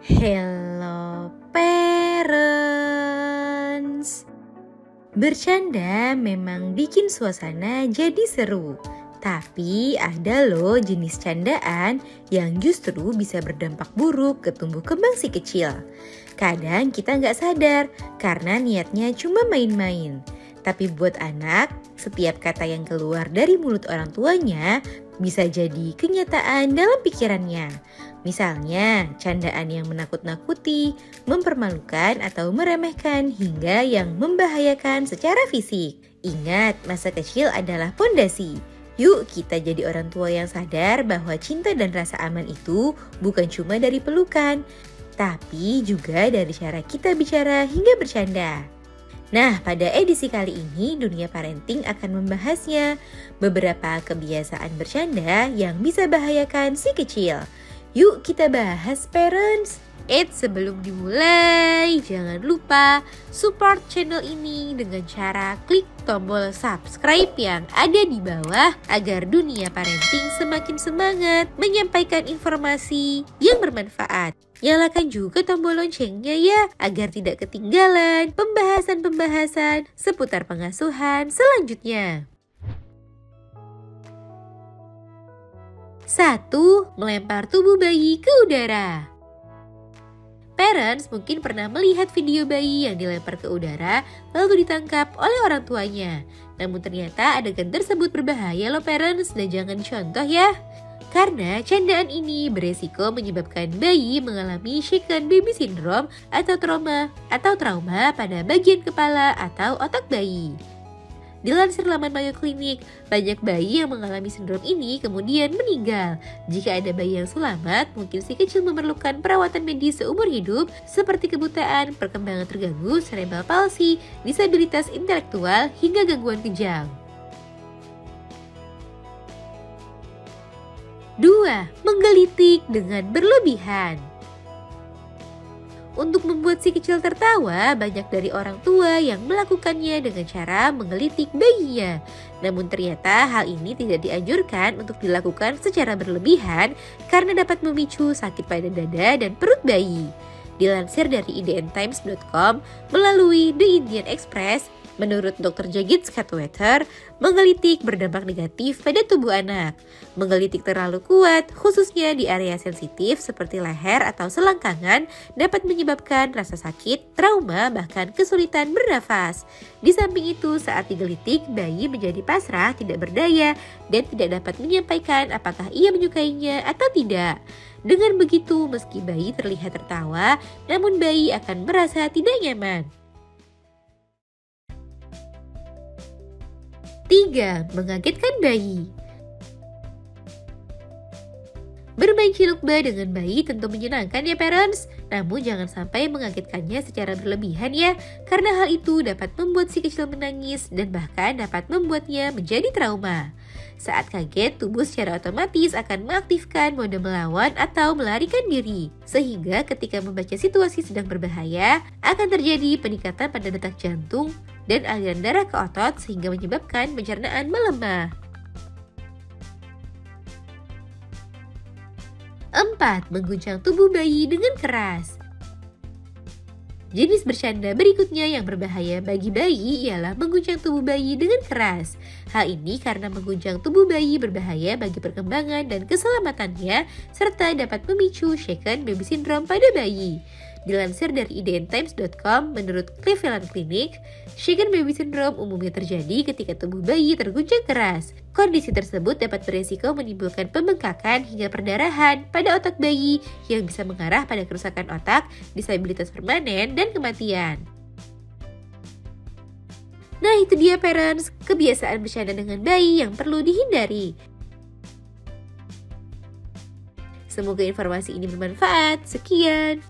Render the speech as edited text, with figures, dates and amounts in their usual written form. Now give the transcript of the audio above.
Hello parents. Bercanda memang bikin suasana jadi seru. Tapi ada loh jenis candaan yang justru bisa berdampak buruk ke tumbuh kembang si kecil. Kadang kita nggak sadar karena niatnya cuma main-main. Tapi buat anak, setiap kata yang keluar dari mulut orang tuanya bisa jadi kenyataan dalam pikirannya. Misalnya, candaan yang menakut-nakuti, mempermalukan atau meremehkan hingga yang membahayakan secara fisik. Ingat, masa kecil adalah pondasi. Yuk kita jadi orang tua yang sadar bahwa cinta dan rasa aman itu bukan cuma dari pelukan, tapi juga dari cara kita bicara hingga bercanda. Nah, pada edisi kali ini Dunia Parenting akan membahasnya, beberapa kebiasaan bercanda yang bisa bahayakan si kecil. Yuk kita bahas parents. Sebelum dimulai, jangan lupa support channel ini dengan cara klik tombol subscribe yang ada di bawah agar Dunia Parenting semakin semangat menyampaikan informasi yang bermanfaat. Nyalakan juga tombol loncengnya ya, agar tidak ketinggalan pembahasan-pembahasan seputar pengasuhan selanjutnya. 1. Melempar tubuh bayi ke udara. Parents mungkin pernah melihat video bayi yang dilempar ke udara lalu ditangkap oleh orang tuanya. Namun ternyata adegan tersebut berbahaya loh parents, dan jangan dicontoh ya. Karena candaan ini beresiko menyebabkan bayi mengalami shaken baby syndrome atau trauma pada bagian kepala atau otak bayi. Dilansir laman Mayo Clinic, banyak bayi yang mengalami sindrom ini kemudian meninggal. Jika ada bayi yang selamat, mungkin si kecil memerlukan perawatan medis seumur hidup seperti kebutaan, perkembangan terganggu, cerebral palsy, disabilitas intelektual, hingga gangguan kejang. 2. Menggelitik dengan berlebihan. Untuk membuat si kecil tertawa, banyak dari orang tua yang melakukannya dengan cara menggelitik bayinya. Namun ternyata hal ini tidak dianjurkan untuk dilakukan secara berlebihan karena dapat memicu sakit pada dada dan perut bayi. Dilansir dari idntimes.com melalui The Indian Express, menurut Dr. Jagit Skatweter, menggelitik berdampak negatif pada tubuh anak. Menggelitik terlalu kuat, khususnya di area sensitif seperti leher atau selangkangan, dapat menyebabkan rasa sakit, trauma, bahkan kesulitan bernafas. Di samping itu, saat digelitik, bayi menjadi pasrah, tidak berdaya, dan tidak dapat menyampaikan apakah ia menyukainya atau tidak. Dengan begitu, meski bayi terlihat tertawa, namun bayi akan merasa tidak nyaman. 3. Mengagetkan bayi. Bermain cilukba dengan bayi tentu menyenangkan ya parents, namun jangan sampai mengagetkannya secara berlebihan ya, karena hal itu dapat membuat si kecil menangis dan bahkan dapat membuatnya menjadi trauma. Saat kaget, tubuh secara otomatis akan mengaktifkan mode melawan atau melarikan diri, sehingga ketika membaca situasi sedang berbahaya, akan terjadi peningkatan pada detak jantung dan aliran darah ke otot sehingga menyebabkan pencernaan melemah. 4. Mengguncang tubuh bayi dengan keras. Jenis bercanda berikutnya yang berbahaya bagi bayi ialah mengguncang tubuh bayi dengan keras. Hal ini karena mengguncang tubuh bayi berbahaya bagi perkembangan dan keselamatannya, serta dapat memicu shaken baby syndrome pada bayi. Dilansir dari idntimes.com, menurut Cleveland Clinic, shaken baby syndrome umumnya terjadi ketika tubuh bayi terguncang keras. Kondisi tersebut dapat beresiko menimbulkan pembengkakan hingga perdarahan pada otak bayi yang bisa mengarah pada kerusakan otak, disabilitas permanen, dan kematian. Nah itu dia parents, kebiasaan bercanda dengan bayi yang perlu dihindari. Semoga informasi ini bermanfaat. Sekian.